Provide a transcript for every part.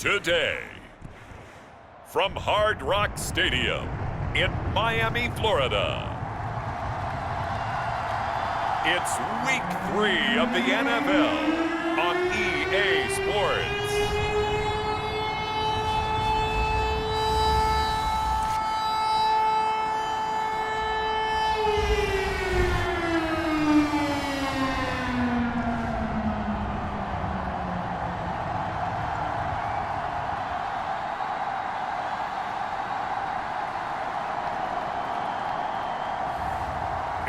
Today, from Hard Rock Stadium in Miami, Florida, it's Week 3 of the NFL on EA Sports.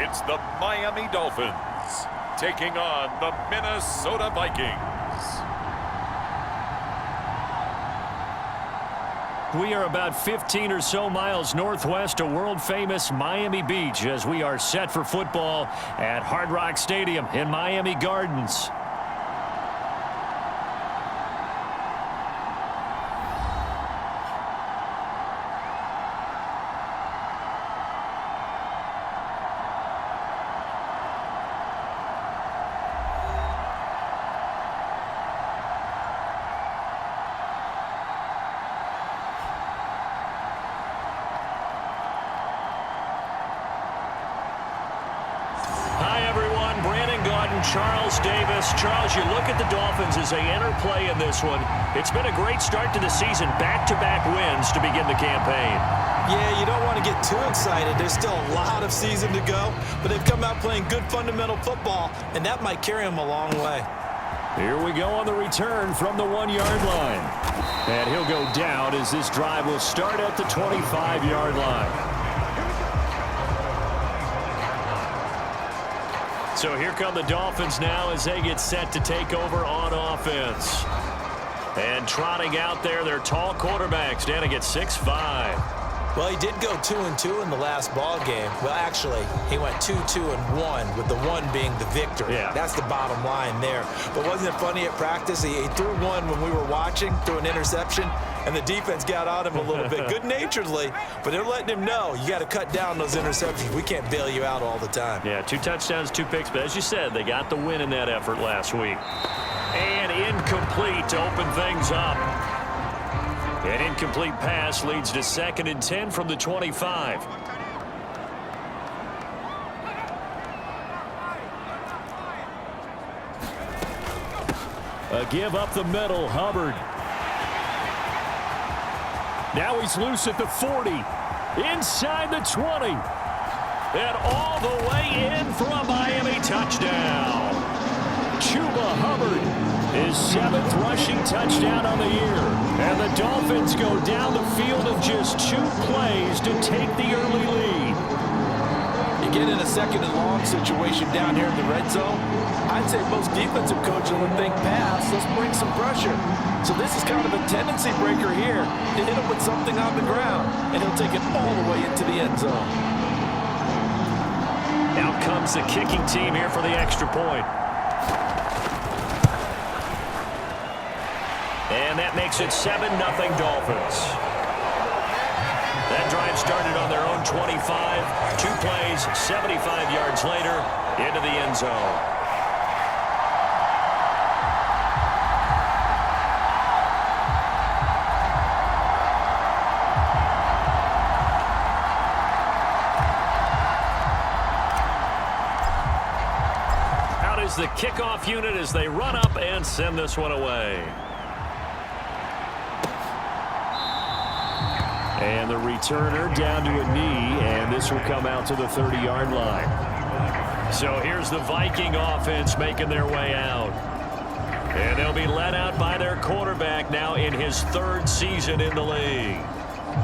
It's the Miami Dolphins taking on the Minnesota Vikings. We are about 15 or so miles northwest of world-famous Miami Beach as we are set for football at Hard Rock Stadium in Miami Gardens. Charles Davis. Charles, you look at the Dolphins as they enter play in this one. It's been a great start to the season. Back-to-back wins to begin the campaign. Yeah, you don't want to get too excited. There's still a lot of season to go, but they've come out playing good fundamental football, and that might carry them a long way. Here we go on the return from the 1-yard line. And he'll go down as this drive will start at the 25-yard line. So here come the Dolphins now as they get set to take over on offense. And trotting out there, their tall quarterbacks standing at 6'5". Well, he did go 2-2 in the last ball game. Well, actually, he went 2-2-1, with the one being the victory. Yeah. That's the bottom line there. But wasn't it funny at practice? He threw one when we were watching, threw an interception, and the defense got on him a little bit, good-naturedly. But they're letting him know, you got to cut down those interceptions. We can't bail you out all the time. Yeah, 2 touchdowns, 2 picks. But as you said, they got the win in that effort last week. And incomplete to open things up. An incomplete pass leads to 2nd and 10 from the 25. A give up the middle, Hubbard. Now he's loose at the 40. Inside the 20. And all the way in for a Miami touchdown. Chuba Hubbard. His 7th rushing touchdown on the year. And the Dolphins go down the field in just 2 plays to take the early lead. You get in a 2nd and long situation down here in the red zone. I'd say most defensive coaches would think pass. Let's bring some pressure. So this is kind of a tendency breaker here to hit him with something on the ground. And he'll take it all the way into the end zone. Out comes the kicking team here for the extra point. And that makes it 7-0 Dolphins. That drive started on their own 25. 2 plays, 75 yards later, into the end zone. Out is the kickoff unit as they run up and send this one away. And the returner down to a knee, and this will come out to the 30-yard line. So here's the Viking offense making their way out. And they'll be led out by their quarterback now in his 3rd season in the league.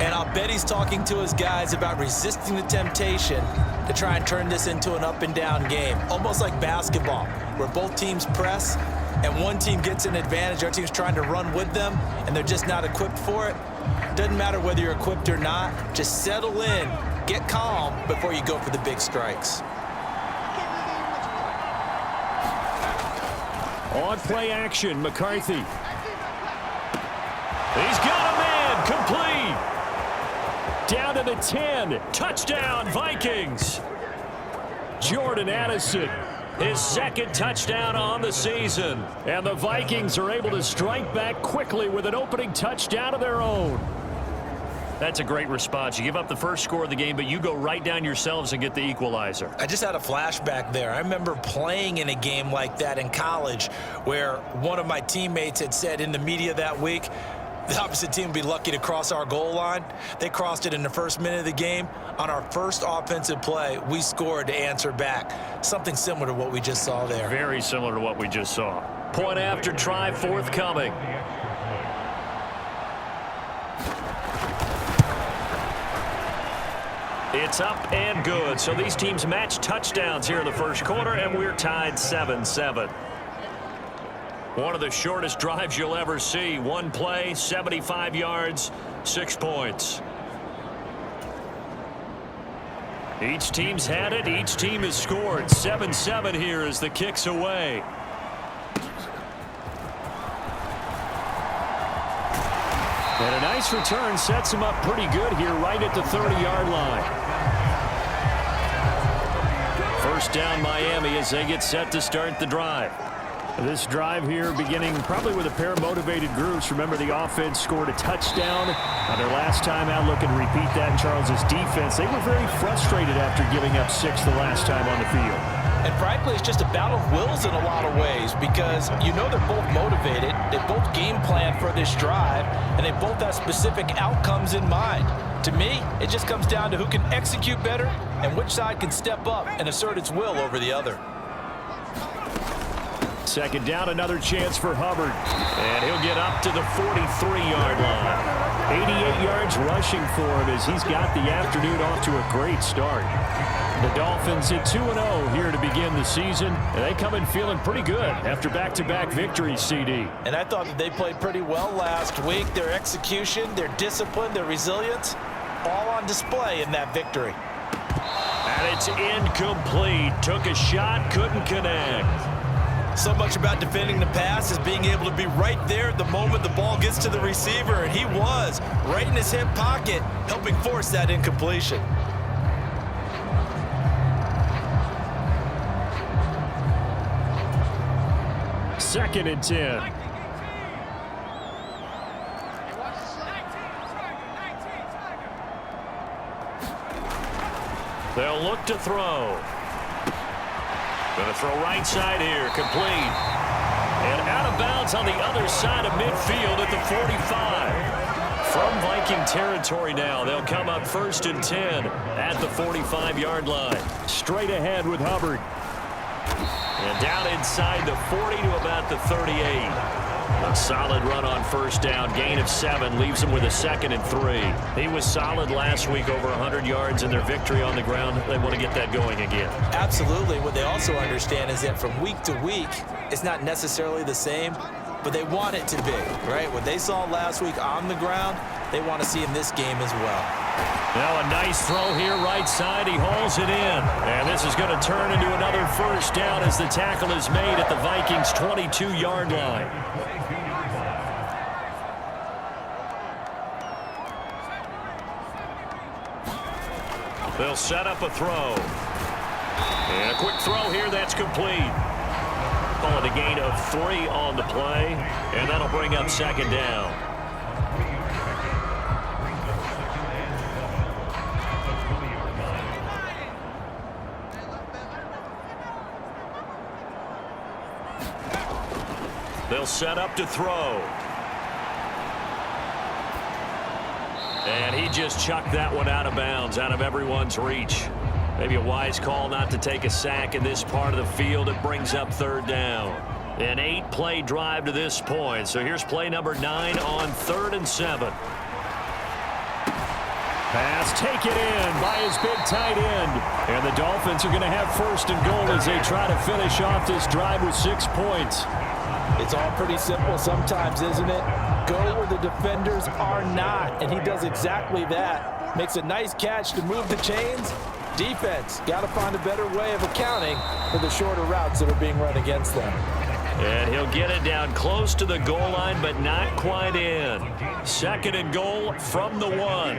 And I'll bet he's talking to his guys about resisting the temptation to try and turn this into an up-and-down game, almost like basketball, where both teams press, and one team gets an advantage, our team's trying to run with them, and they're just not equipped for it. Doesn't matter whether you're equipped or not. Just settle in, get calm before you go for the big strikes. On play action, McCarthy. He's got a man, complete. Down to the 10, touchdown Vikings. Jordan Addison his second touchdown on the season. And the Vikings are able to strike back quickly with an opening touchdown of their own. That's a great response. You give up the first score of the game, but you go right down yourselves and get the equalizer. I just had a flashback there. I remember playing in a game like that in college where one of my teammates had said in the media that week, the opposite team would be lucky to cross our goal line. They crossed it in the first minute of the game. On our first offensive play, we scored to answer back. Something similar to what we just saw there. Very similar to what we just saw. Point after try forthcoming. It's up and good. So these teams match touchdowns here in the first quarter, and we're tied 7-7. One of the shortest drives you'll ever see. One play, 75 yards, 6 points. Each team's had it. Each team has scored. 7-7 here as the kick's away. And a nice return sets him up pretty good here right at the 30-yard line. First down Miami as they get set to start the drive. This drive here beginning probably with a pair of motivated groups. Remember, the offense scored a touchdown on their last time out. Look and repeat that in Charles's defense. They were very frustrated after giving up 6 the last time on the field. And frankly, it's just a battle of wills in a lot of ways because you know they're both motivated. They both game plan for this drive, and they both have specific outcomes in mind. To me, it just comes down to who can execute better and which side can step up and assert its will over the other. Second down, another chance for Hubbard. And he'll get up to the 43-yard line. 88 yards rushing for him as he's got the afternoon off to a great start. The Dolphins at 2-0 here to begin the season, and they come in feeling pretty good after back-to-back victories, CD. And I thought that they played pretty well last week. Their execution, their discipline, their resilience, all on display in that victory. And it's incomplete. Took a shot, couldn't connect. So much about defending the pass is being able to be right there at the moment the ball gets to the receiver, and he was right in his hip pocket, helping force that incompletion. Second and 10. They'll look to throw. Going to throw right side here, complete. And out of bounds on the other side of midfield at the 45. From Viking territory now, they'll come up 1st and 10 at the 45-yard line. Straight ahead with Hubbard. And down inside the 40 to about the 38. A solid run on first down. Gain of 7 leaves them with a 2nd and 3. He was solid last week, over 100 yards in their victory on the ground. They want to get that going again. Absolutely. What they also understand is that from week to week, it's not necessarily the same, but they want it to be, right? What they saw last week on the ground, they want to see in this game as well. Now a nice throw here right side. He hauls it in. And this is going to turn into another first down as the tackle is made at the Vikings' 22-yard line. They'll set up a throw. And a quick throw here. That's complete. Call it a gain of 3 on the play. And that'll bring up second down. They'll set up to throw. And he just chucked that one out of bounds, out of everyone's reach. Maybe a wise call not to take a sack in this part of the field. It brings up 3rd down. An 8-play drive to this point. So here's play number 9 on 3rd and 7. Pass taken in by his big tight end. And the Dolphins are going to have 1st and goal as they try to finish off this drive with 6 points. It's all pretty simple sometimes, isn't it? Go where the defenders are not, and he does exactly that. Makes a nice catch to move the chains. Defense, got to find a better way of accounting for the shorter routes that are being run against them. And he'll get it down close to the goal line, but not quite in. 2nd and goal from the 1.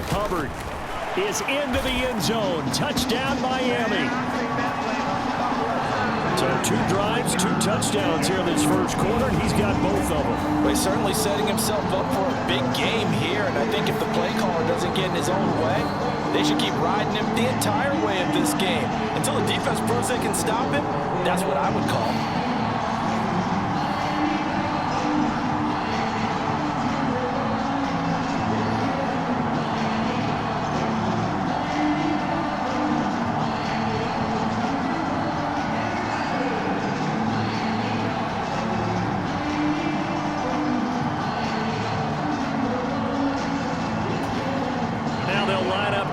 Hubbard is into the end zone. Touchdown, Miami. So 2 drives, 2 touchdowns here in this first quarter. He's got both of them. Well, he's certainly setting himself up for a big game here, and I think if the play caller doesn't get in his own way, they should keep riding him the entire way of this game. Until the defense proves they can stop him, that's what I would call.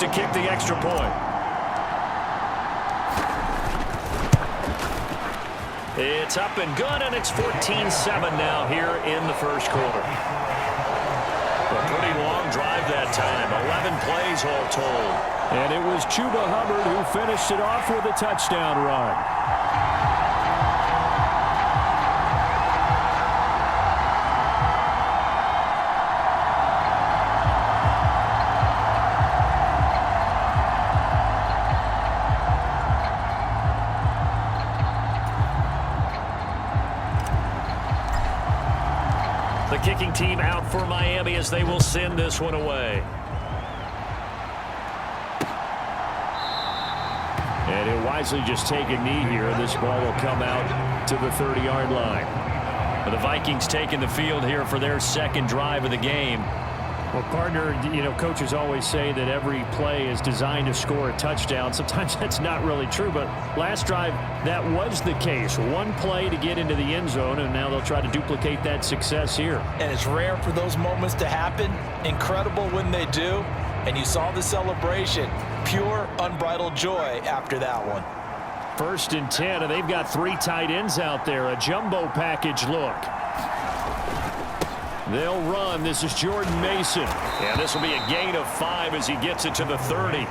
To kick the extra point. It's up and good, and it's 14-7 now here in the first quarter. A pretty long drive that time, 11 plays all told. And it was Chuba Hubbard who finished it off with a touchdown run. The kicking team out for Miami as they will send this one away. And he'll wisely just take a knee here. This ball will come out to the 30-yard line. The Vikings taking the field here for their second drive of the game. Well, partner, coaches always say that every play is designed to score a touchdown. Sometimes that's not really true, but last drive, that was the case. One play to get into the end zone, and now they'll try to duplicate that success here. And it's rare for those moments to happen. Incredible when they do. And you saw the celebration. Pure, unbridled joy after that one. 1st and 10, and they've got 3 tight ends out there. A jumbo package look. They'll run. This is Jordan Mason. And this will be a gain of 5 as he gets it to the 30.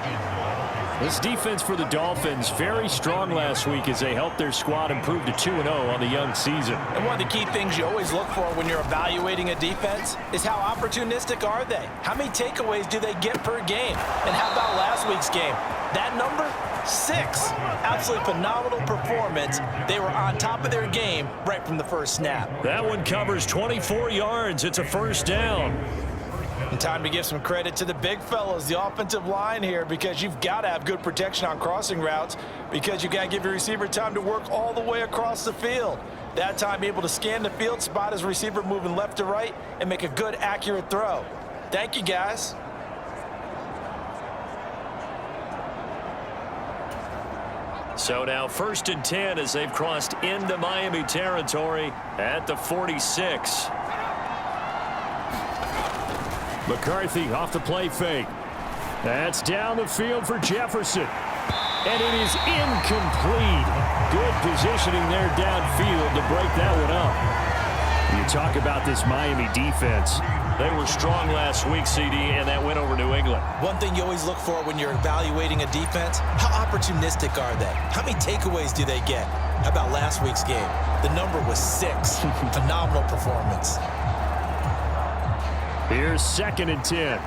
This defense for the Dolphins, very strong last week as they helped their squad improve to 2-0 on the young season. And one of the key things you always look for when you're evaluating a defense is how opportunistic are they? How many takeaways do they get per game? And how about last week's game? That number? 6. Absolutely phenomenal performance. They were on top of their game right from the first snap. That one covers 24 yards. It's a first down. And time to give some credit to the big fellas, the offensive line here, because you've got to have good protection on crossing routes because you've got to give your receiver time to work all the way across the field. That time able to scan the field, spot his receiver moving left to right, and make a good, accurate throw. Thank you, guys. So now 1st and 10 as they've crossed into Miami territory at the 46. McCarthy off the play fake. That's down the field for Jefferson. And it is incomplete. Good positioning there downfield to break that one up. You talk about this Miami defense. They were strong last week, CD, and that went over New England. One thing you always look for when you're evaluating a defense, how opportunistic are they? How many takeaways do they get? How about last week's game? The number was 6. Phenomenal performance. Here's 2nd and 10.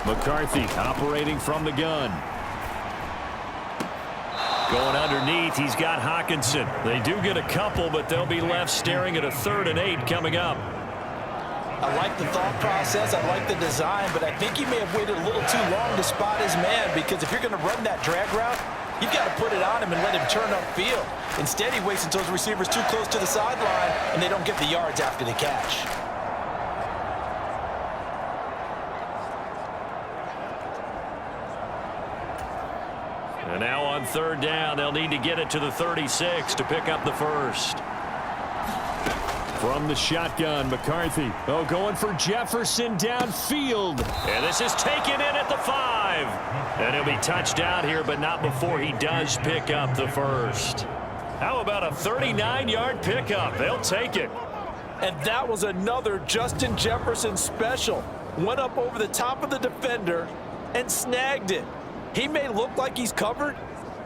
McCarthy operating from the gun. Going underneath, he's got Hawkinson. They do get a couple, but they'll be left staring at a 3rd and 8 coming up. I like the thought process. I like the design, but I think he may have waited a little too long to spot his man because if you're going to run that drag route, you've got to put it on him and let him turn upfield. Instead, he waits until his receiver's too close to the sideline, and they don't get the yards after the catch. And now on 3rd down, they'll need to get it to the 36 to pick up the first. From the shotgun, McCarthy. Oh, going for Jefferson downfield. And this is taken in at the 5. And he'll be touched out here, but not before he does pick up the first. How about a 39-yard pickup? They'll take it. And that was another Justin Jefferson special. Went up over the top of the defender and snagged it. He may look like he's covered,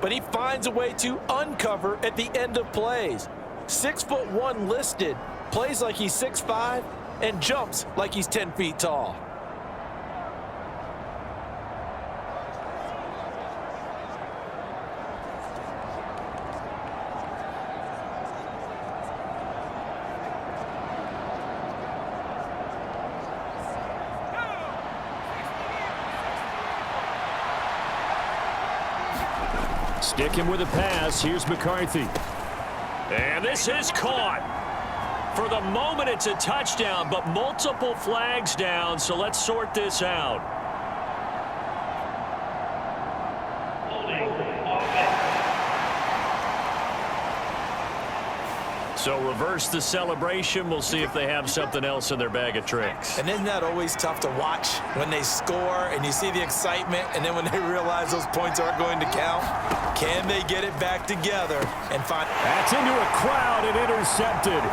but he finds a way to uncover at the end of plays. 6'1" listed, plays like he's 6'5", and jumps like he's 10 feet tall. Sticking with the pass, here's McCarthy. And this is caught. For the moment, it's a touchdown, but multiple flags down, so let's sort this out. So reverse the celebration. We'll see if they have something else in their bag of tricks. And isn't that always tough to watch when they score and you see the excitement, and then when they realize those points aren't going to count? Can they get it back together and find... That's into a crowd and intercepted.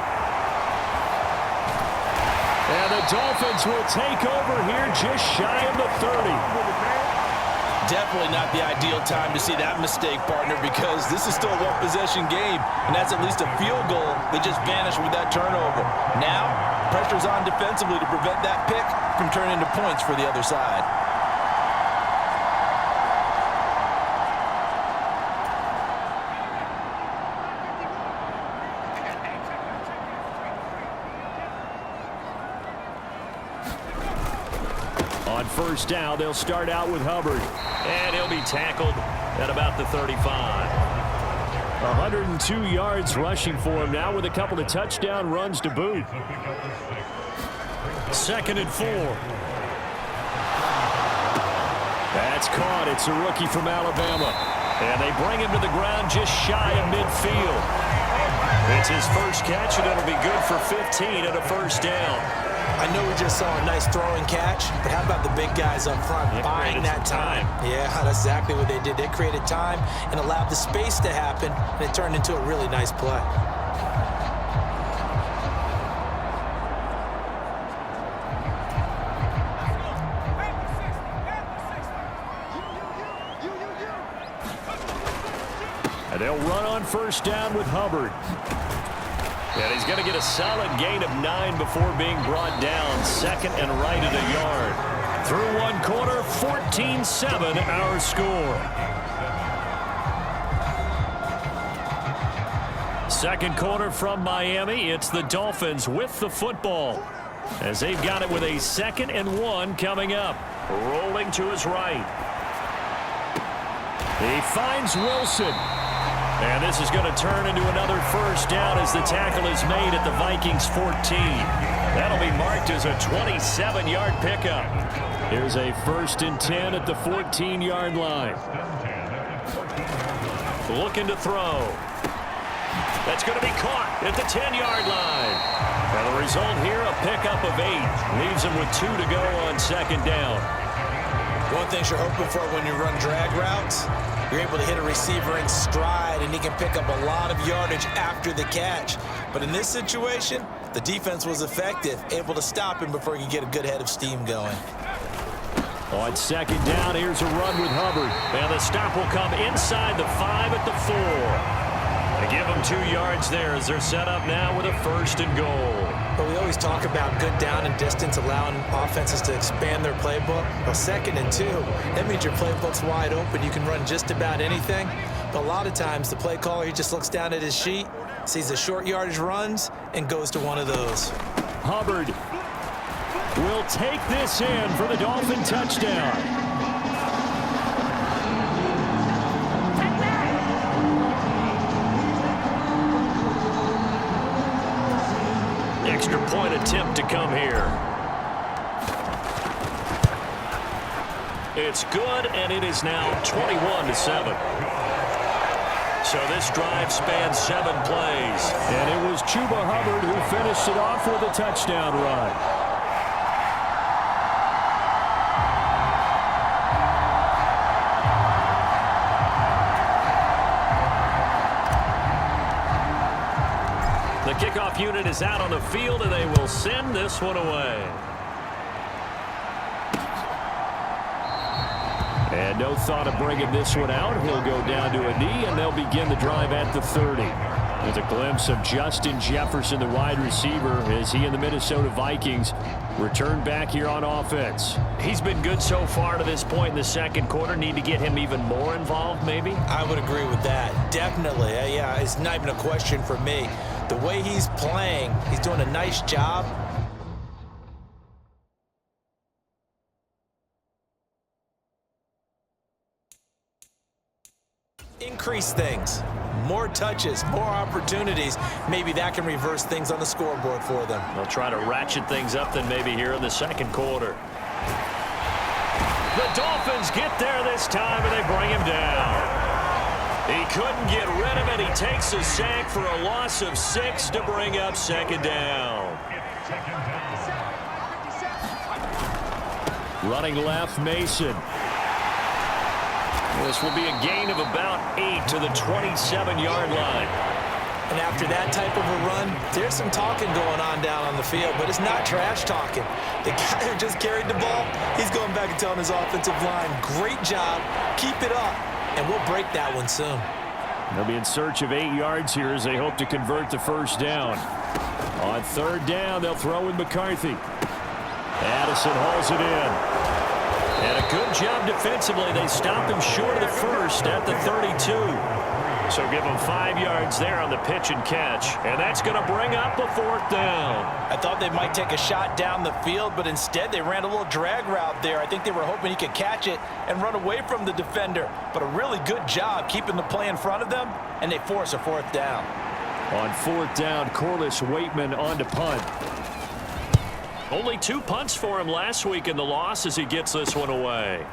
And the Dolphins will take over here just shy of the 30. Definitely not the ideal time to see that mistake, partner, because this is still a one-possession game, and that's at least a field goal that just vanished with that turnover. Now, pressure's on defensively to prevent that pick from turning into points for the other side. On first down, they'll start out with Hubbard. And he'll be tackled at about the 35. 102 yards rushing for him now with a couple of touchdown runs to boot. 2nd and 4. That's caught. It's a rookie from Alabama. And they bring him to the ground just shy of midfield. It's his first catch, and it'll be good for 15 and a first down. I know we just saw a nice throwing catch, but how about the big guys up front buying that time? Yeah, that's exactly what they did. They created time and allowed the space to happen, and it turned into a really nice play. And they'll run on first down with Hubbard. And he's going to get a solid gain of 9 before being brought down. 2nd and right at a yard. Through one quarter, 14-7 our score. Second quarter from Miami. It's the Dolphins with the football, as they've got it with a 2nd and 1 coming up. Rolling to his right. He finds Wilson. And this is going to turn into another first down as the tackle is made at the Vikings 14. That'll be marked as a 27-yard pickup. Here's a 1st and 10 at the 14-yard line. Looking to throw. That's going to be caught at the 10-yard line. And the result here, a pickup of 8. Leaves him with 2 to go on 2nd down. One thing you're hoping for when you run drag routes, you're able to hit a receiver in stride, and he can pick up a lot of yardage after the catch. But in this situation, the defense was effective, able to stop him before he could get a good head of steam going. On 2nd down, here's a run with Hubbard. And the stop will come inside the 5 at the 4. They give them 2 yards there as they're set up now with a 1st and goal. But we always talk about good down and distance, allowing offenses to expand their playbook. Well, 2nd and 2, that means your playbook's wide open. You can run just about anything. But a lot of times, the play caller, he just looks down at his sheet, sees the short yardage runs, and goes to one of those. Hubbard will take this in for the Dolphin touchdown. Extra point attempt to come here. It's good, and it is now 21-7. So this drive spans 7 plays. And it was Chuba Hubbard who finished it off with a touchdown run. The kickoff unit is out on the field, and they will send this one away. And no thought of bringing this one out. He'll go down to a knee, and they'll begin the drive at the 30. With a glimpse of Justin Jefferson, the wide receiver, as he and the Minnesota Vikings return back here on offense. He's been good so far to this point in the 2nd quarter. Need to get him even more involved, maybe? I would agree with that. Definitely. Yeah, it's not even a question for me. The way he's playing, he's doing a nice job. increase things. More touches, more opportunities. Maybe that can reverse things on the scoreboard for them. They'll try to ratchet things up then maybe here in the second quarter. The Dolphins get there this time, and they bring him down. He couldn't get rid of it. He takes a sack for a loss of 6 to bring up second down. Running left, Mason. This will be a gain of about 8 to the 27-yard line. And after that type of a run, there's some talking going on down on the field, but it's not trash talking. The guy who just carried the ball, he's going back and telling his offensive line, great job, keep it up, and we'll break that one soon. They'll be in search of 8 yards here as they hope to convert the first down. On third down, they'll throw with McCarthy. Addison hauls it in. And a good job defensively. They stop him short of the first at the 32. So give him 5 yards there on the pitch and catch. And that's going to bring up a fourth down. I thought they might take a shot down the field, but instead they ran a little drag route there. I think they were hoping he could catch it and run away from the defender. But a really good job keeping the play in front of them, and they force a fourth down. On fourth down, Corliss Waitman on to punt. Only 2 punts for him last week in the loss as he gets this one away.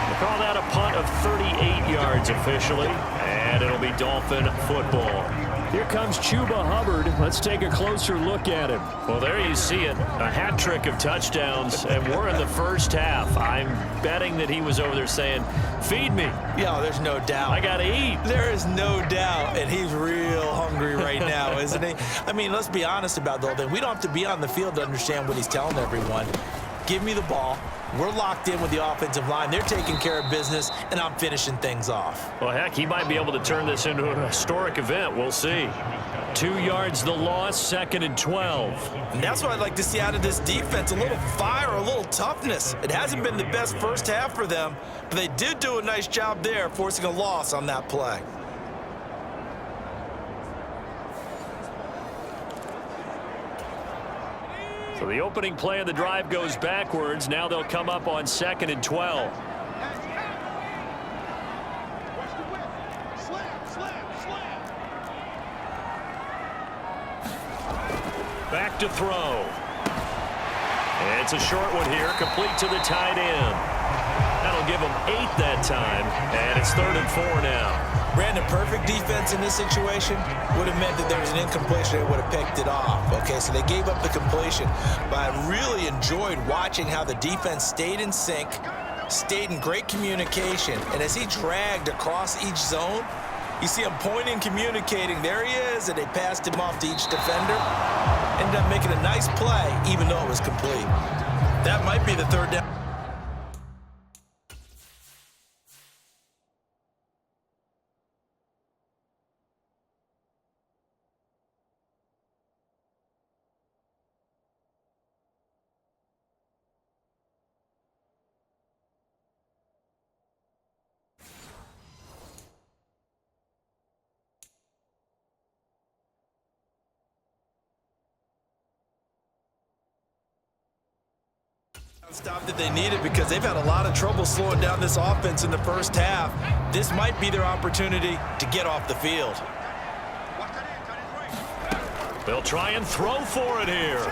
We'll call that a punt of 38 yards officially, and it'll be Dolphin football. Here comes Chuba Hubbard. Let's take a closer look at him. Well, there you see it. A hat trick of touchdowns, and we're in the first half. I'm betting that he was over there saying, feed me. Yeah, there's no doubt. I got to eat. There is no doubt, and he's real hungry right now, isn't he? I mean, let's be honest about the whole thing. We don't have to be on the field to understand what he's telling everyone. Give me the ball. We're locked in with the offensive line. They're taking care of business, and I'm finishing things off. Well, heck, he might be able to turn this into a historic event. We'll see. 2 yards the loss, 2nd and 12. And that's what I'd like to see out of this defense, a little fire, a little toughness. It hasn't been the best first half for them, but they did do a nice job there, forcing a loss on that play. So the opening play of the drive goes backwards. Now they'll come up on 2nd and 12. Back to throw. It's a short one here, complete to the tight end. That'll give them 8 that time, and it's 3rd and 4 now. Brandon, perfect defense in this situation would have meant that there was an incompletion. They would have picked it off. Okay, so they gave up the completion. But I really enjoyed watching how the defense stayed in sync, stayed in great communication. And as he dragged across each zone, you see him pointing, communicating. There he is, and they passed him off to each defender. Ended up making a nice play, even though it was complete. That might be the 3rd down. Stop that they needed because they've had a lot of trouble slowing down this offense in the first half. This might be their opportunity to get off the field. They'll try and throw for it here.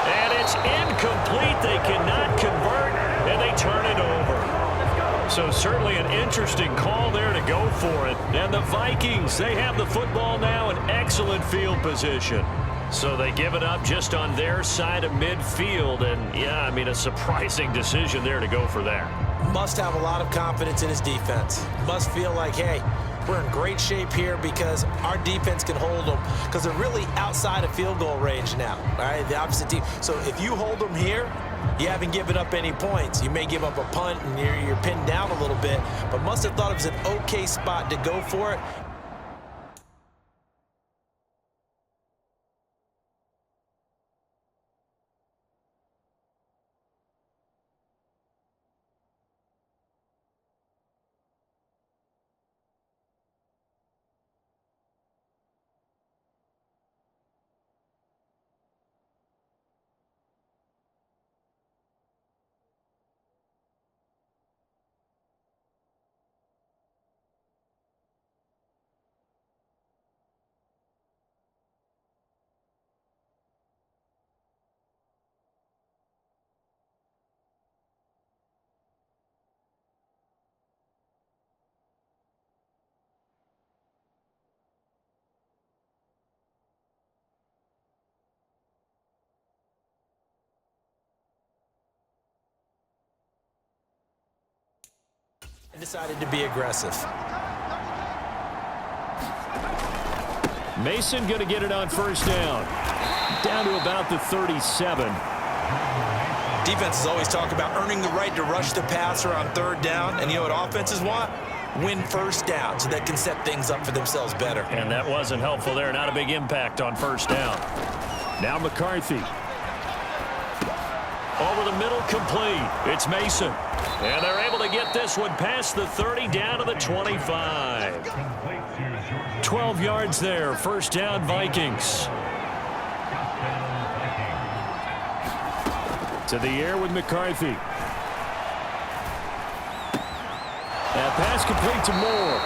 And it's incomplete. They cannot convert, and they turn it over. So certainly an interesting call there to go for it. And the Vikings, they have the football now in excellent field position. So they give it up just on their side of midfield. And, yeah, I mean, a surprising decision there to go for that. Must have a lot of confidence in his defense. Must feel like, hey, we're in great shape here because our defense can hold them because they're really outside of field goal range now, all right, the opposite team. So if you hold them here, you haven't given up any points. You may give up a punt and you're pinned down a little bit, but must have thought it was an okay spot to go for it. decided to be aggressive. Mason going to get it on first down. Down to about the 37. Defenses always talk about earning the right to rush the passer on third down. And you know what offenses want? Win first down so they can set things up for themselves better. And that wasn't helpful there. Not a big impact on first down. Now McCarthy. Over the middle, complete. It's Mason. And they're able to get this one past the 30 down to the 25. 12 yards there. First down, Vikings. To the air with McCarthy. That pass complete to Moore.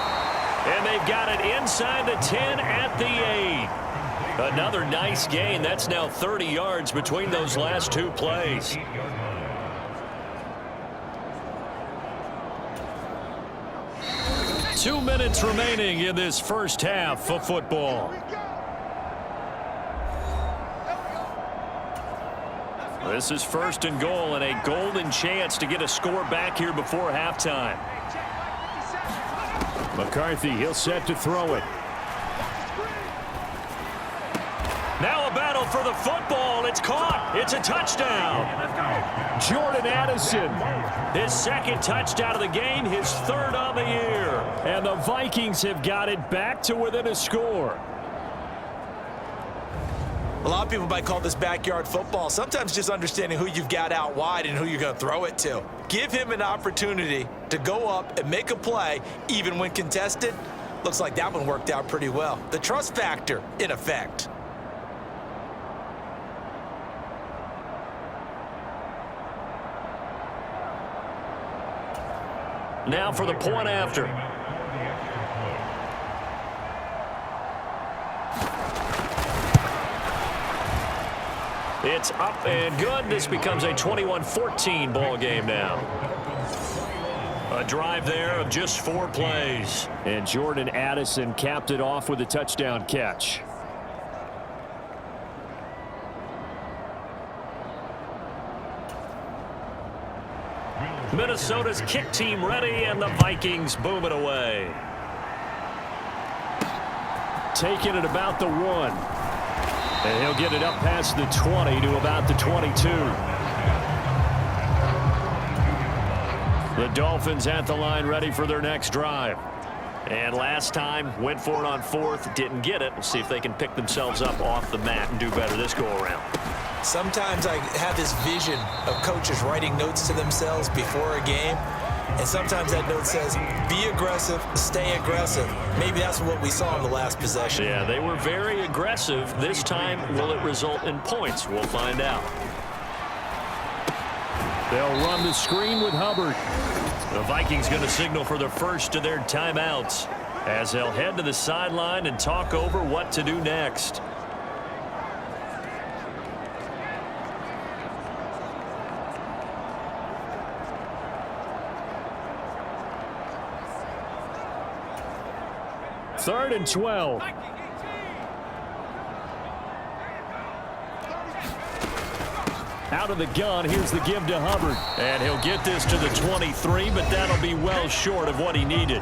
And they've got it inside the 10 at the 8. Another nice gain. That's now 30 yards between those last two plays. Two minutes remaining in this first half of football. This is first and goal and a golden chance to get a score back here before halftime. McCarthy, he'll set to throw it. Now a battle for the football. It's caught. It's a touchdown. Jordan Addison, his second touchdown of the game, his third on the year. And the Vikings have got it back to within a score. A lot of people might call this backyard football. Sometimes just understanding who you've got out wide and who you're going to throw it to. Give him an opportunity to go up and make a play, even when contested. Looks like that one worked out pretty well. The trust factor, in effect. Now for the point after. It's up and good. This becomes a 21-14 ball game now. A drive there of just 4 plays. And Jordan Addison capped it off with a touchdown catch. Minnesota's kick team ready, and the Vikings boom it away. Taking it about the 1. And he'll get it up past the 20 to about the 22. The Dolphins at the line ready for their next drive. And last time, went for it on 4th, didn't get it. We'll see if they can pick themselves up off the mat and do better this go-around. Sometimes I have this vision of coaches writing notes to themselves before a game. And sometimes that note says, be aggressive, stay aggressive. Maybe that's what we saw in the last possession. Yeah, they were very aggressive. This time, will it result in points? We'll find out. They'll run the screen with Hubbard. The Vikings going to signal for the first of their timeouts as they'll head to the sideline and talk over what to do next. Third and 12. Out of the gun, here's the give to Hubbard. And he'll get this to the 23, but that'll be well short of what he needed.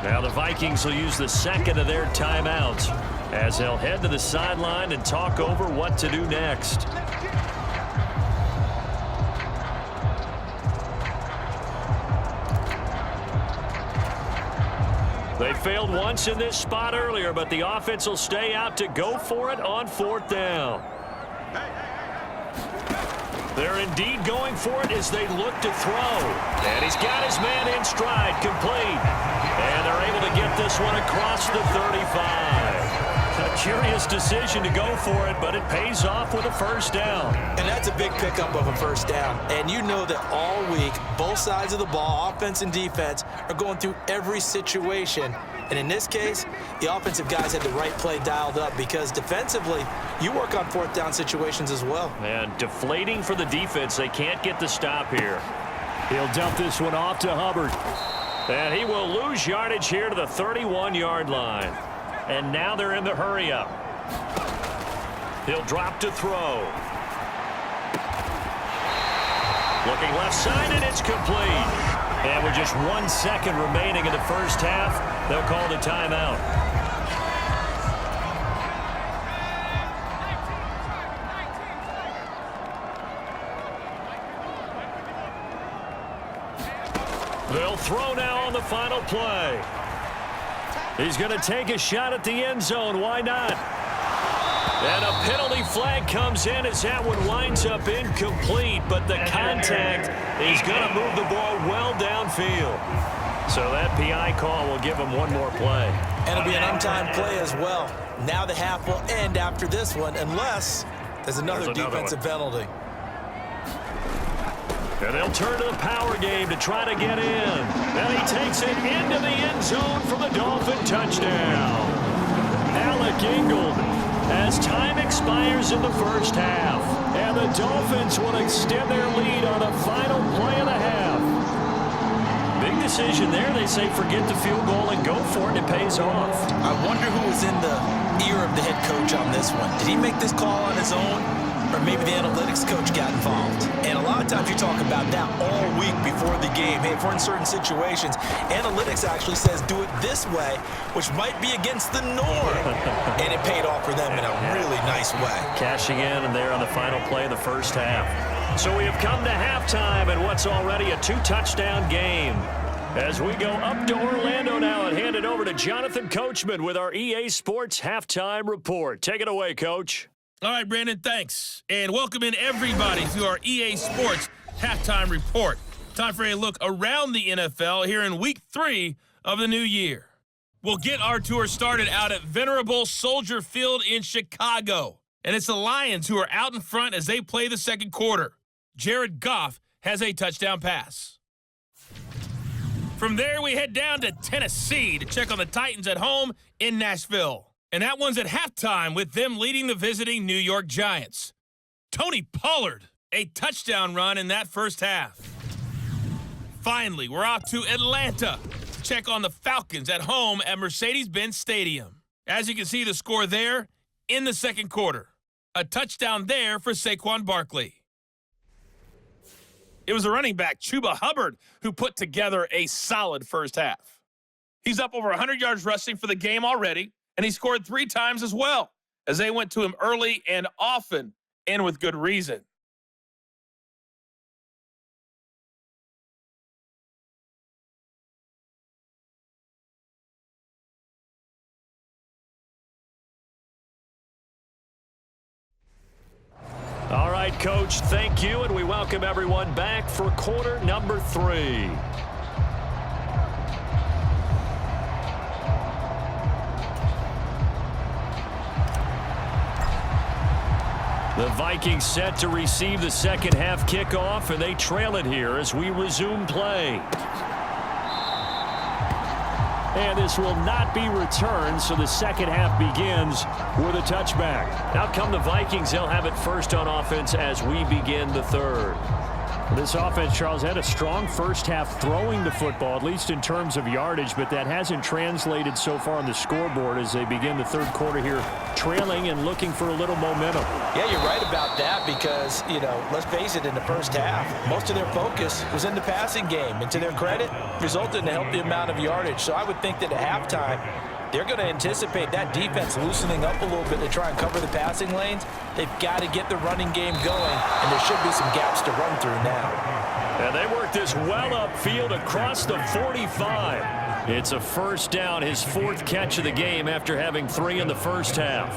Now the Vikings will use the second of their timeouts as they'll head to the sideline and talk over what to do next. They failed once in this spot earlier, but the offense will stay out to go for it on 4th down. They're indeed going for it as they look to throw. And he's got his man in stride, complete. And they're able to get this one across the 35. A curious decision to go for it, but it pays off with a first down. And that's a big pickup of a first down. And you know that all week, both sides of the ball, offense and defense, are going through every situation. And in this case, the offensive guys had the right play dialed up because defensively, you work on 4th down situations as well. And deflating for the defense. They can't get the stop here. He'll dump this one off to Hubbard. And he will lose yardage here to the 31-yard line. And now they're in the hurry-up. He'll drop to throw. Looking left side, and it's complete. And with just 1 second remaining in the first half, they'll call the timeout. They'll throw now on the final play. He's going to take a shot at the end zone. Why not? And a penalty flag comes in as that one winds up incomplete, but the contact is going to move the ball well downfield. So that PI call will give him one more play. And it'll be an untimed play as well. Now the half will end after this one, unless there's another defensive penalty. And they'll turn to the power game to try to get in. And he takes it into the end zone for the Dolphin touchdown. Alec Ingold, as time expires in the first half. And the Dolphins will extend their lead on the final play of the half. Big decision there. They say forget the field goal and go for it. It pays off. I wonder who was in the ear of the head coach on this one. Did he make this call on his own? Or maybe the analytics coach got involved. And a lot of times you talk about that all week before the game. Hey, for in certain situations, analytics actually says do it this way, which might be against the norm. And it paid off for them in a really nice way. Cashing in and there on the final play of the first half. So we have come to halftime in what's already a 2-touchdown game. As we go up to Orlando now and hand it over to Jonathan Coachman with our EA Sports Halftime Report. Take it away, Coach. All right, Brandon, thanks. And welcome in everybody to our EA Sports Halftime Report. Time for a look around the NFL here in Week 3 of the new year. We'll get our tour started out at venerable Soldier Field in Chicago. And it's the Lions who are out in front as they play the second quarter. Jared Goff has a touchdown pass. From there, we head down to Tennessee to check on the Titans at home in Nashville. And that one's at halftime with them leading the visiting New York Giants. Tony Pollard, a touchdown run in that first half. Finally, we're off to Atlanta to check on the Falcons at home at Mercedes-Benz Stadium. As you can see the score there in the second quarter. A touchdown there for Saquon Barkley. It was the running back, Chuba Hubbard, who put together a solid first half. He's up over 100 yards rushing for the game already. And he scored 3 times as well, as they went to him early and often, and with good reason. All right, Coach, thank you, and we welcome everyone back for quarter number 3. The Vikings set to receive the second half kickoff, and they trail it here as we resume play. And this will not be returned, so the second half begins with a touchback. Now come the Vikings. They'll have it first on offense as we begin the third. This offense, Charles, had a strong first half throwing the football, at least in terms of yardage, but that hasn't translated so far on the scoreboard as they begin the third quarter here, trailing and looking for a little momentum. Yeah, you're right about that because, let's face it, in the first half, most of their focus was in the passing game. And to their credit, resulted in a healthy amount of yardage. So I would think that at halftime, they're going to anticipate that defense loosening up a little bit to try and cover the passing lanes. They've got to get the running game going, and there should be some gaps to run through now. And they work this well upfield across the 45. It's a first down, his 4th catch of the game after having 3 in the first half.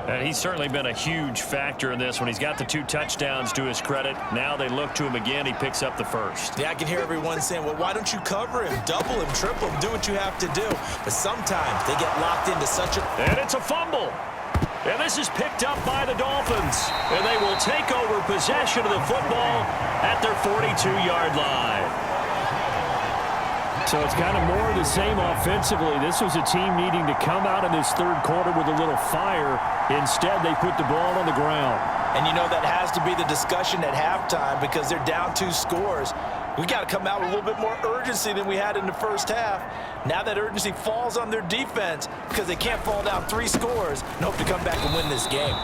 And he's certainly been a huge factor in this when he's got the 2 touchdowns to his credit. Now they look to him again. He picks up the first. Yeah, I can hear everyone saying, well, why don't you cover him, double him, triple him, do what you have to do. But sometimes they get locked into such a... And it's a fumble. And this is picked up by the Dolphins. And they will take over possession of the football at their 42-yard line. So it's kind of more of the same offensively. This was a team needing to come out in this third quarter with a little fire. Instead, they put the ball on the ground. And that has to be the discussion at halftime because they're down 2 scores. We got to come out with a little bit more urgency than we had in the first half. Now that urgency falls on their defense because they can't fall down 3 scores and hope to come back and win this game.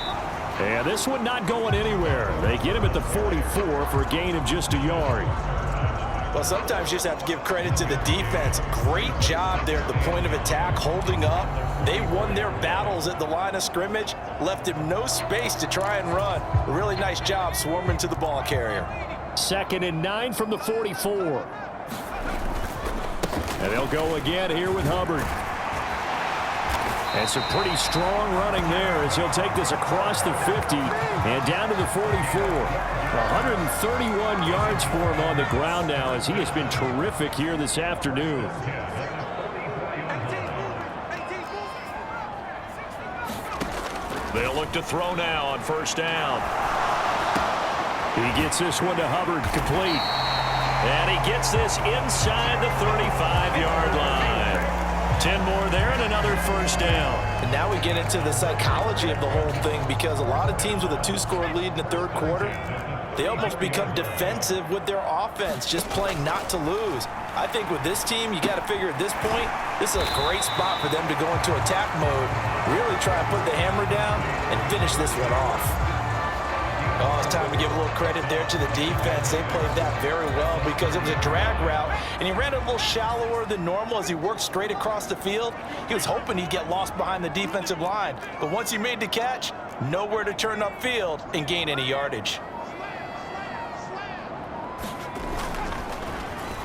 And this one not going anywhere. They get him at the 44 for a gain of just a yard. Well, sometimes you just have to give credit to the defense. Great job there at the point of attack, holding up. They won their battles at the line of scrimmage, left him no space to try and run. A really nice job swarming to the ball carrier. 2nd and 9 from the 44. And they'll go again here with Hubbard. And some pretty strong running there as he'll take this across the 50 and down to the 44. 131 yards for him on the ground now as he has been terrific here this afternoon. They'll look to throw now on 1st down. He gets this one to Hubbard, complete. And he gets this inside the 35-yard line. 10 more there and another 1st down. And now we get into the psychology of the whole thing, because a lot of teams with a 2-score lead in the 3rd quarter, they almost become defensive with their offense, just playing not to lose. I think with this team, you got to figure at this point, this is a great spot for them to go into attack mode, really try and put the hammer down and finish this one off. Oh, it's time to give a little credit there to the defense. They played that very well because it was a drag route, and he ran it a little shallower than normal as he worked straight across the field. He was hoping he'd get lost behind the defensive line, but once he made the catch, nowhere to turn upfield and gain any yardage.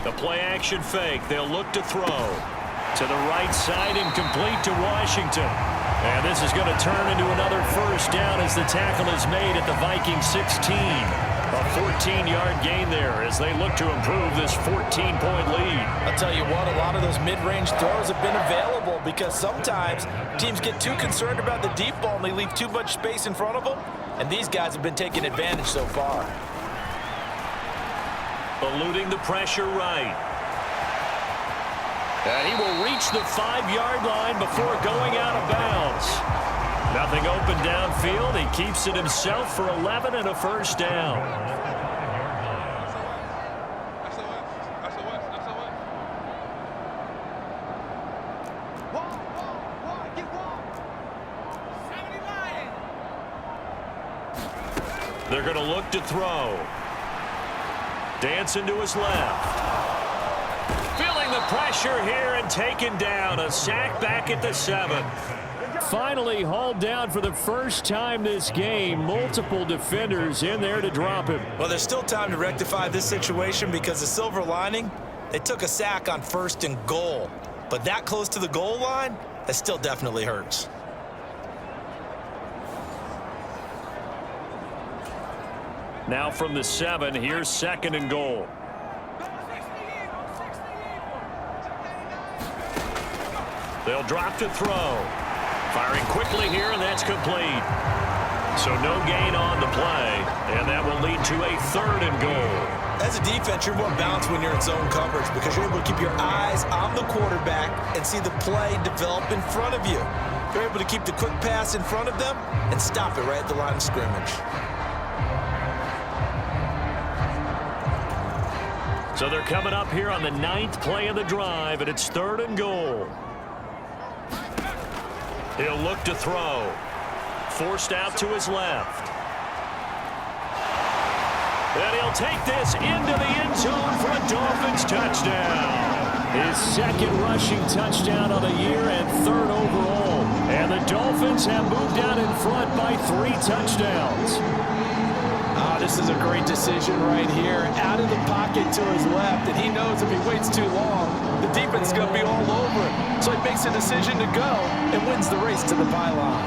The play-action fake. They'll look to throw. To the right side, incomplete to Washington. And this is going to turn into another 1st down as the tackle is made at the Vikings 16. A 14-yard gain there as they look to improve this 14-point lead. I'll tell you what, a lot of those mid-range throws have been available because sometimes teams get too concerned about the deep ball and they leave too much space in front of them. And these guys have been taking advantage so far. Eluding the pressure right. And he will reach the 5-yard line before going out of bounds. Nothing open downfield. He keeps it himself for 11 and a 1st down. They're going to look to throw. Dancing to his left. Feeling the pressure here and taken down. A sack back at the 7. Finally hauled down for the first time this game. Multiple defenders in there to drop him. Well, there's still time to rectify this situation because the silver lining, they took a sack on 1st and goal. But that close to the goal line, that still definitely hurts. Now from the 7, here's 2nd and goal. They'll drop to throw. Firing quickly here, and that's complete. So no gain on the play, and that will lead to a 3rd and goal. As a defense, you're more balanced when you're in zone coverage because you're able to keep your eyes on the quarterback and see the play develop in front of you. You're able to keep the quick pass in front of them and stop it right at the line of scrimmage. So they're coming up here on the 9th play of the drive, and it's 3rd and goal. He'll look to throw. Forced out to his left. And he'll take this into the end zone for a Dolphins touchdown. His 2nd rushing touchdown of the year and 3rd overall. And the Dolphins have moved out in front by 3 touchdowns. This is a great decision right here. Out of the pocket to his left, and he knows if he waits too long, the defense is going to be all over him. So he makes a decision to go and wins the race to the pylon.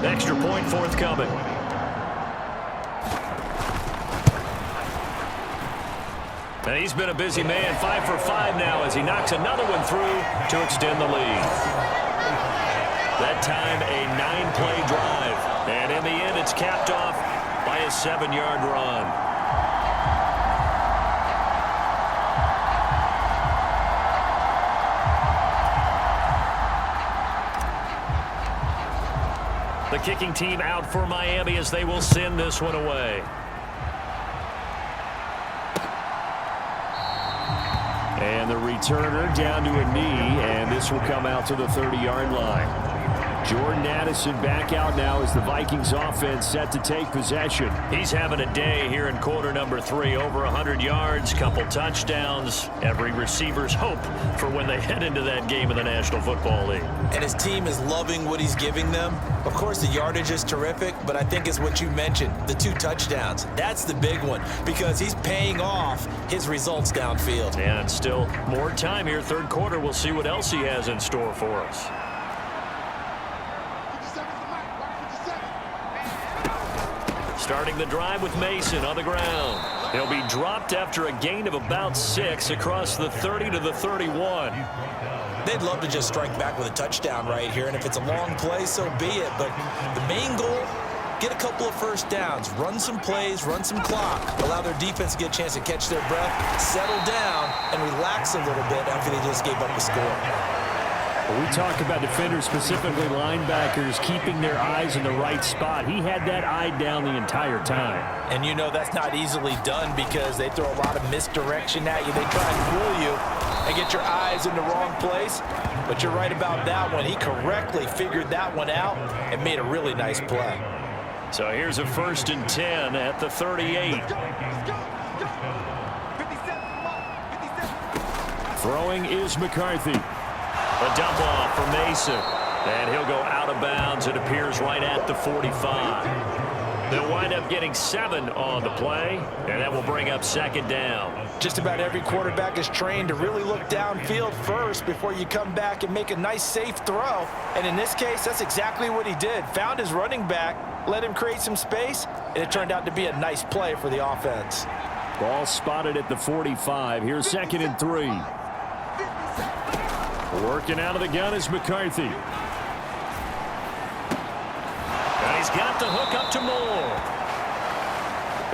Extra point forthcoming. And he's been a busy man, 5 for 5 now as he knocks another one through to extend the lead. That time a 9-play drive. And in the end, it's capped off by a 7-yard run. The kicking team out for Miami as they will send this one away. And the returner down to a knee, and this will come out to the 30-yard line. Jordan Addison back out now as the Vikings offense set to take possession. He's having a day here in quarter number 3. Over 100 yards, couple touchdowns. Every receiver's hope for when they head into that game in the National Football League. And his team is loving what he's giving them. Of course, the yardage is terrific, but I think it's what you mentioned, the 2 touchdowns. That's the big one because he's paying off his results downfield. And still more time here. Third quarter, we'll see what else he has in store for us. Starting the drive with Mason on the ground. He'll be dropped after a gain of about 6 across the 30 to the 31. They'd love to just strike back with a touchdown right here, and if it's a long play, so be it. But the main goal, get a couple of first downs, run some plays, run some clock, allow their defense to get a chance to catch their breath, settle down, and relax a little bit after they just gave up the score. When we talk about defenders, specifically linebackers, keeping their eyes in the right spot, he had that eye down the entire time. And you know that's not easily done because they throw a lot of misdirection at you. They try and fool you and get your eyes in the wrong place. But you're right about that one. He correctly figured that one out and made a really nice play. So here's a 1st and 10 at the 38. Throwing is McCarthy. A dump off for Mason. And he'll go out of bounds. It appears right at the 45. They'll wind up getting 7 on the play, and that will bring up 2nd down. Just about every quarterback is trained to really look downfield first before you come back and make a nice, safe throw. And in this case, that's exactly what he did. Found his running back, let him create some space, and it turned out to be a nice play for the offense. Ball spotted at the 45. Here's 2nd and 3. Working out of the gun is McCarthy. And he's got the hook up to Moore.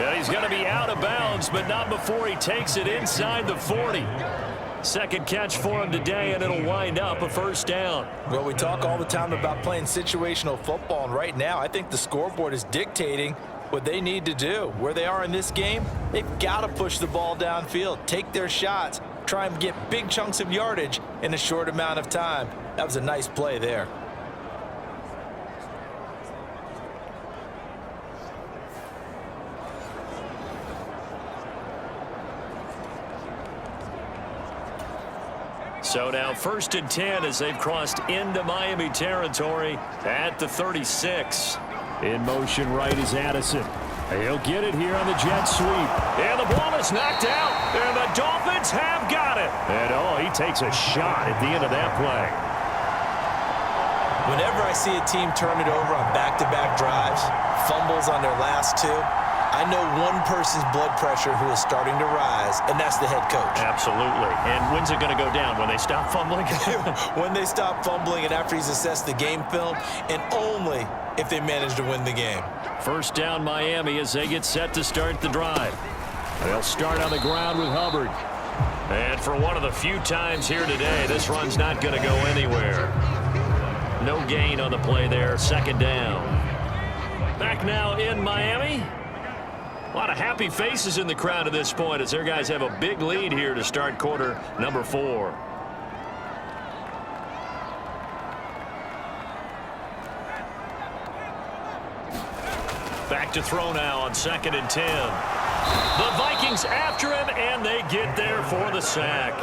And he's going to be out of bounds, but not before he takes it inside the 40. Second catch for him today, and it'll wind up a 1st down. Well, we talk all the time about playing situational football, and right now I think the scoreboard is dictating what they need to do. Where they are in this game, they've got to push the ball downfield, take their shots, try and get big chunks of yardage in a short amount of time. That was a nice play there. So now 1st and 10 as they've crossed into Miami territory at the 36. In motion right is Addison. He'll get it here on the jet sweep. And the ball is knocked out. And the Dolphins have got it. And he takes a shot at the end of that play. Whenever I see a team turn it over on back-to-back drives, fumbles on their last 2, I know one person's blood pressure who is starting to rise, and that's the head coach. Absolutely. And when's it going to go down? When they stop fumbling? When they stop fumbling and after he's assessed the game film, and only if they manage to win the game. 1st down Miami as they get set to start the drive. They'll start on the ground with Hubbard. And for one of the few times here today, this run's not going to go anywhere. No gain on the play there. 2nd down. Back now in Miami. A lot of happy faces in the crowd at this point as their guys have a big lead here to start quarter number 4. Back to throw now on 2nd and 10. The Vikings after him, and they get there for the sack.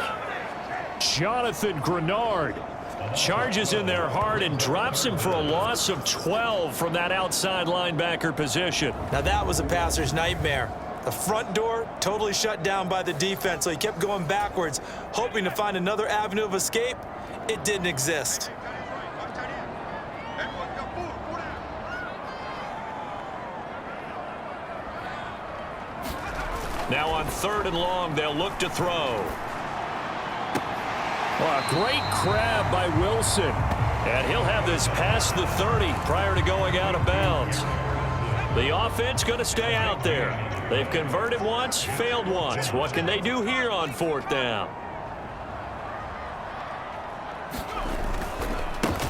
Jonathan Grenard charges in there hard and drops him for a loss of 12 from that outside linebacker position. Now that was a passer's nightmare. The front door totally shut down by the defense, so he kept going backwards, hoping to find another avenue of escape. It didn't exist. Now on 3rd and long, they'll look to throw. Well, a great grab by Wilson. And he'll have this past the 30 prior to going out of bounds. The offense going to stay out there. They've converted once, failed once. What can they do here on 4th down?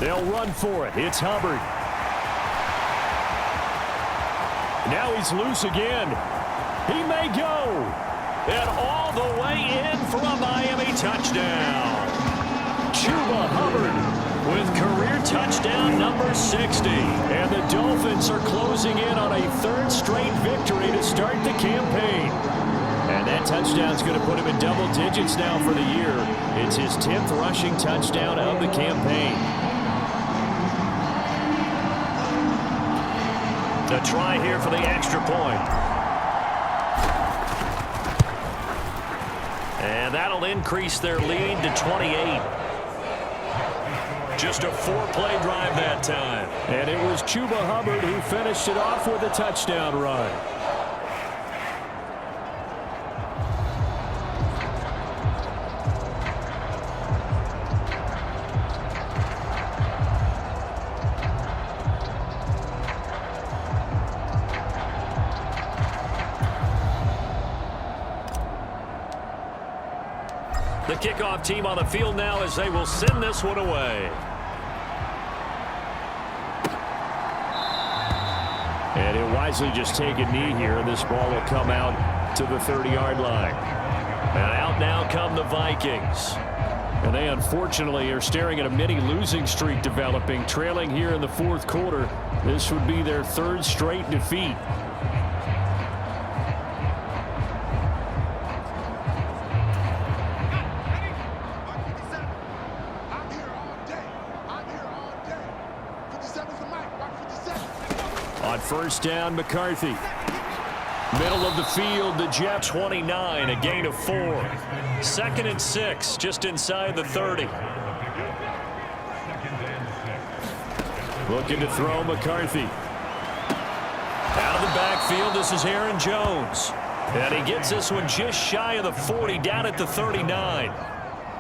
They'll run for it. It's Hubbard. Now he's loose again. He may go. And all the way in for a Miami touchdown. Chuba Hubbard with career touchdown number 60. And the Dolphins are closing in on a third straight victory to start the campaign. And that touchdown's going to put him in double digits now for the year. It's his 10th rushing touchdown of the campaign. The try here for the extra point. And that'll increase their lead to 28. Just a 4-play drive that time. And it was Chuba Hubbard who finished it off with a touchdown run. The kickoff team on the field now as they will send this one away. And he'll wisely just take a knee here, and this ball will come out to the 30-yard line. And out now come the Vikings. And they unfortunately are staring at a mini losing streak developing, trailing here in the fourth quarter. This would be their third straight defeat. On first down, McCarthy. Middle of the field, the Jets 29, a gain of 4. 2nd and 6, just inside the 30. Looking to throw McCarthy. Out of the backfield, this is Aaron Jones. And he gets this one just shy of the 40, down at the 39.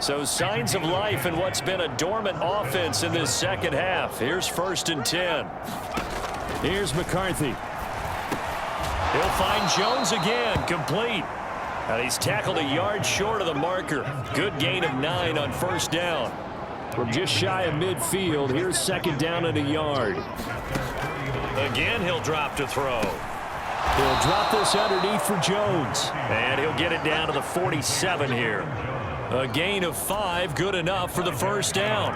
So signs of life in what's been a dormant offense in this second half. Here's 1st and 10. Here's McCarthy. He'll find Jones again, complete. And he's tackled a yard short of the marker. Good gain of 9 on first down. From just shy of midfield, here's 2nd down and a yard. Again, he'll drop to throw. He'll drop this underneath for Jones. And he'll get it down to the 47 here. A gain of 5, good enough for the first down.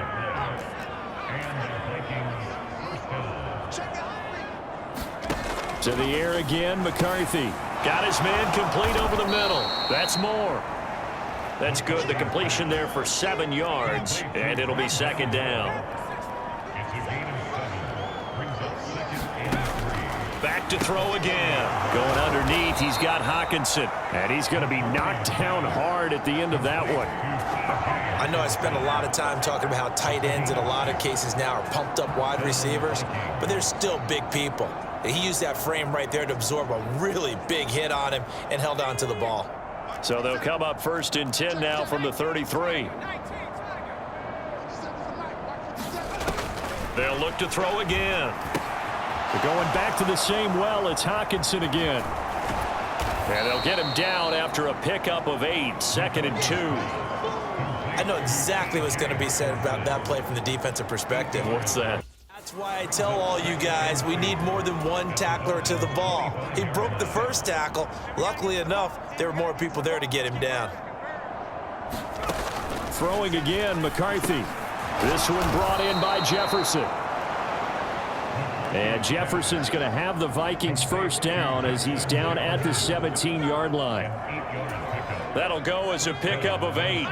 To the air again, McCarthy. Got his man complete over the middle. That's more. That's good. The completion there for 7 yards, and it'll be 2nd down. Back to throw again. Going underneath, he's got Hockenson, and he's going to be knocked down hard at the end of that one. I know I spent a lot of time talking about how tight ends in a lot of cases now are pumped up wide receivers, but they're still big people. He used that frame right there to absorb a really big hit on him and held on to the ball. So they'll come up 1st and 10 now from the 33. They'll look to throw again. They're going back to the same well. It's Hockenson again. And they'll get him down after a pickup of 8, 2nd and 2. I know exactly what's going to be said about that play from the defensive perspective. What's that? That's why I tell all you guys we need more than one tackler to the ball. He broke the first tackle. Luckily enough, there were more people there to get him down. Throwing again, McCarthy. This one brought in by Jefferson. And Jefferson's going to have the Vikings first down as he's down at the 17-yard line. That'll go as a pickup of 8.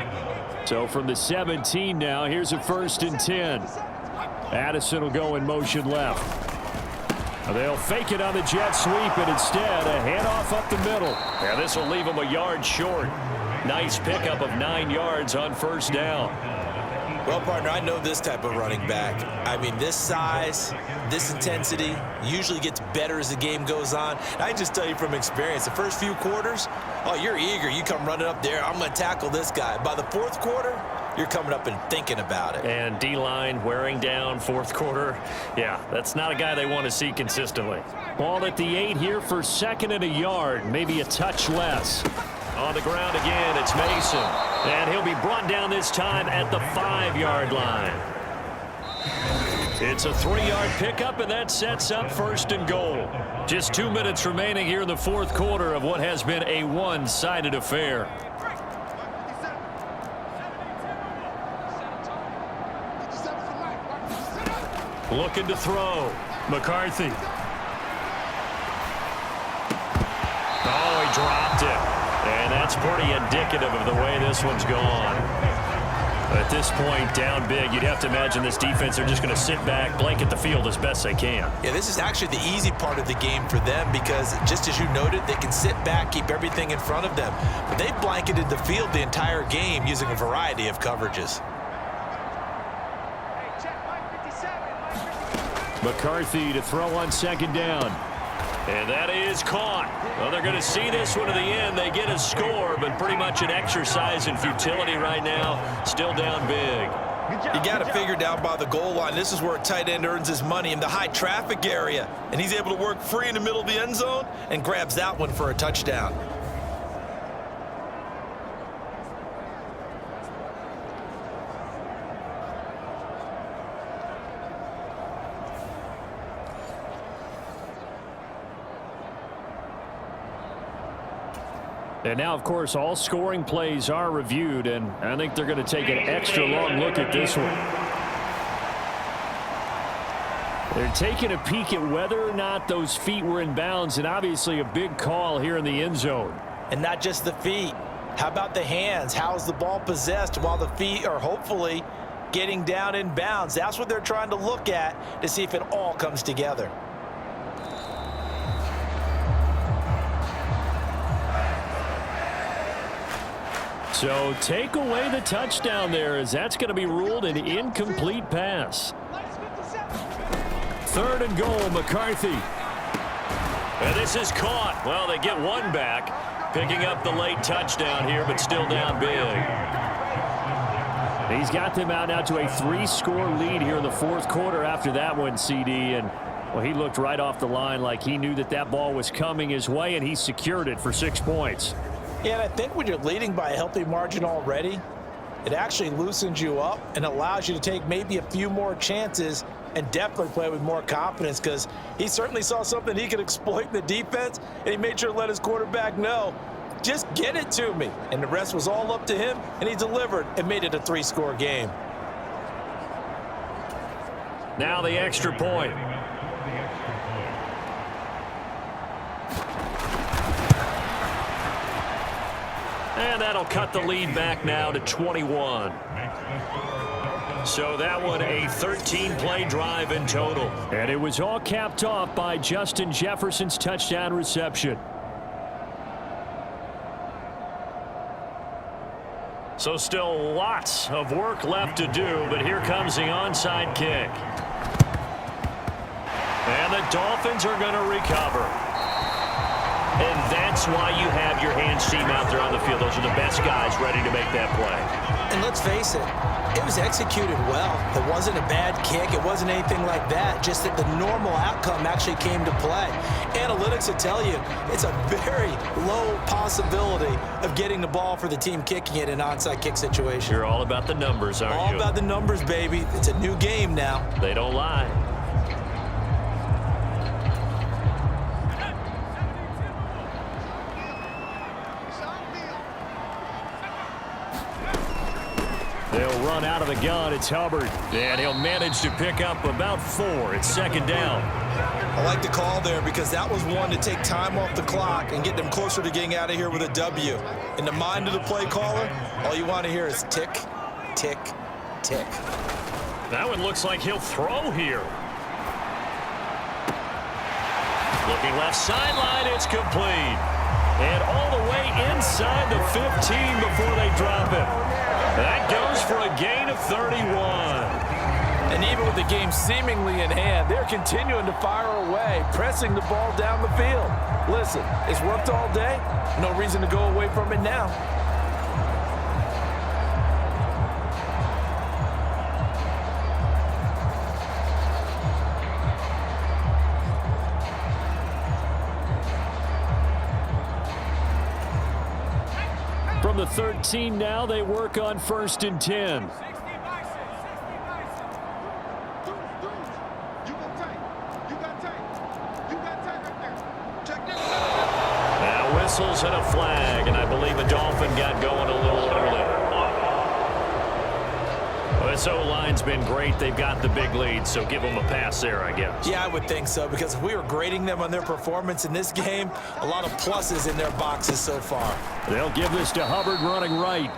So from the 17 now, here's a 1st and 10. Addison will go in motion left. They'll fake it on the jet sweep, and instead a handoff up the middle. And this will leave him a yard short. Nice pickup of 9 yards on first down. Well, partner, I know this type of running back. I mean, this size, this intensity usually gets better as the game goes on. And I just tell you from experience, the first few quarters, oh, you're eager. You come running up there, I'm going to tackle this guy. By the fourth quarter, you're coming up and thinking about it. And D-line wearing down fourth quarter. Yeah, that's not a guy they want to see consistently. Ball at the 8 here for 2nd and a yard, maybe a touch less. On the ground again, it's Mason. And he'll be brought down this time at the 5-yard line. It's a 3-yard pickup, and that sets up 1st and goal. Just 2 minutes remaining here in the 4th quarter of what has been a one-sided affair. Looking to throw. McCarthy. Oh, he dropped it. And that's pretty indicative of the way this one's gone. At this point, down big, you'd have to imagine this defense are just going to sit back, blanket the field as best they can. Yeah, this is actually the easy part of the game for them because, just as you noted, they can sit back, keep everything in front of them. But they've blanketed the field the entire game using a variety of coverages. McCarthy to throw on 2nd down. And that is caught. Well, they're going to see this one to the end. They get a score, but pretty much an exercise in futility right now. Still down big. You got to figure down by the goal line. This is where a tight end earns his money in the high traffic area. And he's able to work free in the middle of the end zone and grabs that one for a touchdown. And now, of course, all scoring plays are reviewed, and I think they're going to take an extra long look at this one. They're taking a peek at whether or not those feet were in bounds, and obviously a big call here in the end zone. And not just the feet. How about the hands? How is the ball possessed while the feet are hopefully getting down in bounds? That's what they're trying to look at to see if it all comes together. So take away the touchdown there, as that's going to be ruled an incomplete pass. 3rd and goal, McCarthy. And this is caught. Well, they get one back, picking up the late touchdown here, but still down big. He's got them out now to a 3-score lead here in the 4th quarter after that one, CD. And, well, he looked right off the line like he knew that that ball was coming his way, and he secured it for 6 points. Yeah, and I think when you're leading by a healthy margin already, it actually loosens you up and allows you to take maybe a few more chances and definitely play with more confidence, because he certainly saw something he could exploit in the defense, and he made sure to let his quarterback know, just get it to me. And the rest was all up to him, and he delivered and made it a 3-score game. Now the extra point. And that'll cut the lead back now to 21. So that one a 13-play drive in total. And it was all capped off by Justin Jefferson's touchdown reception. So still lots of work left to do, but here comes the onside kick. And the Dolphins are going to recover. And that's why you have your hands team out there on the field. Those are the best guys ready to make that play. And let's face it, it was executed well. It wasn't a bad kick. It wasn't anything like that. Just that the normal outcome actually came to play. Analytics will tell you it's a very low possibility of getting the ball for the team kicking it in an onside kick situation. You're all about the numbers, aren't you? All about the numbers, baby. It's a new game now. They don't lie. They'll run out of the gun. It's Hubbard. And he'll manage to pick up about 4. It's 2nd down. I like the call there because that was one to take time off the clock and get them closer to getting out of here with a W. In the mind of the play caller, all you want to hear is tick, tick, tick. That one looks like he'll throw here. Looking left sideline, it's complete. And all the way inside the 15 before they drop it. That goes for a gain of 31. And even with the game seemingly in hand, they're continuing to fire away, pressing the ball down the field. Listen, it's worked all day. No reason to go away from it now. From the 13 now, they work on 1st and 10. whistles and a flag, and I believe a Dolphin got going a little early. This O-line's been great. They've got the big lead, so give them a pass there, I guess. Yeah, I would think so, because if we were grading them on their performance in this game, a lot of pluses in their boxes so far. They'll give this to Hubbard running right.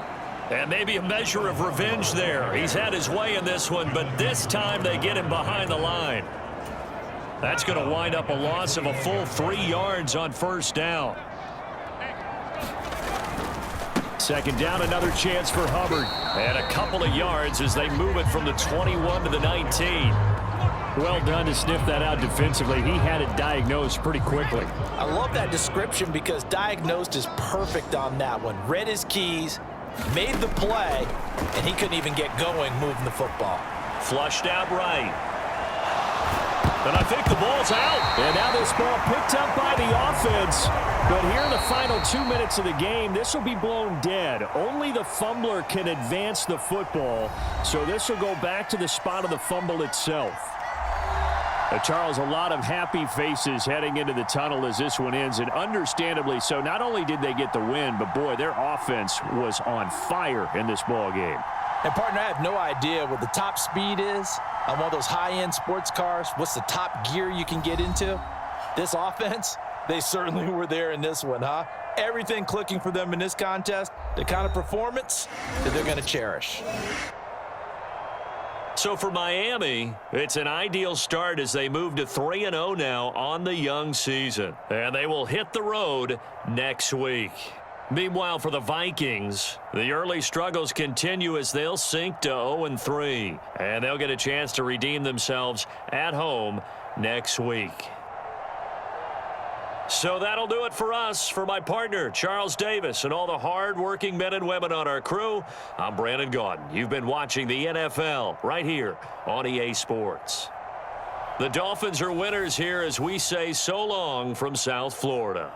And maybe a measure of revenge there. He's had his way in this one, but this time they get him behind the line. That's going to wind up a loss of a full 3 yards on first down. Second down, another chance for Hubbard. And a couple of yards as they move it from the 21 to the 19. Well done to sniff that out defensively. He had it diagnosed pretty quickly. I love that description because diagnosed is perfect on that one. Read his keys, made the play, and he couldn't even get going moving the football. Flushed out right. And I think the ball's out. And now this ball picked up by the offense. But here in the final 2 minutes of the game, this will be blown dead. Only the fumbler can advance the football. So this will go back to the spot of the fumble itself. Charles, a lot of happy faces heading into the tunnel as this one ends, and understandably so. Not only did they get the win, but boy, their offense was on fire in this ball game. And partner, I have no idea what the top speed is on one of those high-end sports cars. What's the top gear you can get into? This offense, they certainly were there in this one, huh? Everything clicking for them in this contest, the kind of performance that they're going to cherish. So for Miami, it's an ideal start as they move to 3-0 now on the young season. And they will hit the road next week. Meanwhile, for the Vikings, the early struggles continue as they'll sink to 0-3. And they'll get a chance to redeem themselves at home next week. So that'll do it for us. For my partner, Charles Davis, and all the hard-working men and women on our crew, I'm Brandon Gaudin. You've been watching the NFL right here on EA Sports. The Dolphins are winners here as we say so long from South Florida.